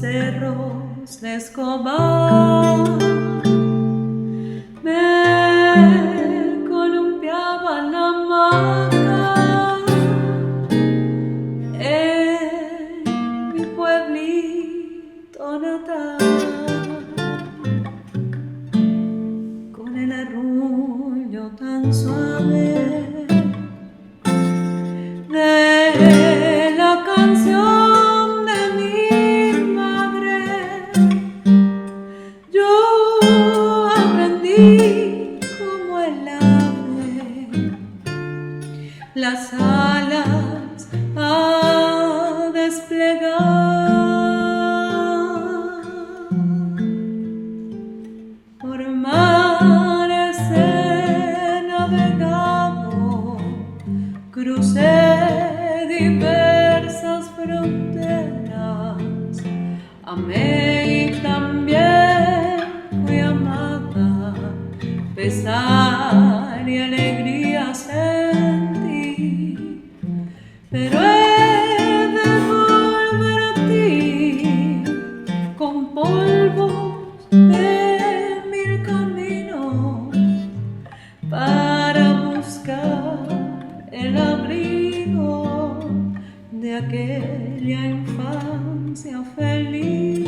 cerros de Escobar me columpiaba la hamaca en mi pueblito natal, con el arrullo tan suave de la canción de mi madre. Yo aprendí como el ave las alas a desplegar. Por mares he navegado, crucé diversas fronteras, amé y también fui amada, pesar y alegría sentí, pero he de volver a ti con polvos de mil caminos para buscar el abrigo de aquella infancia feliz.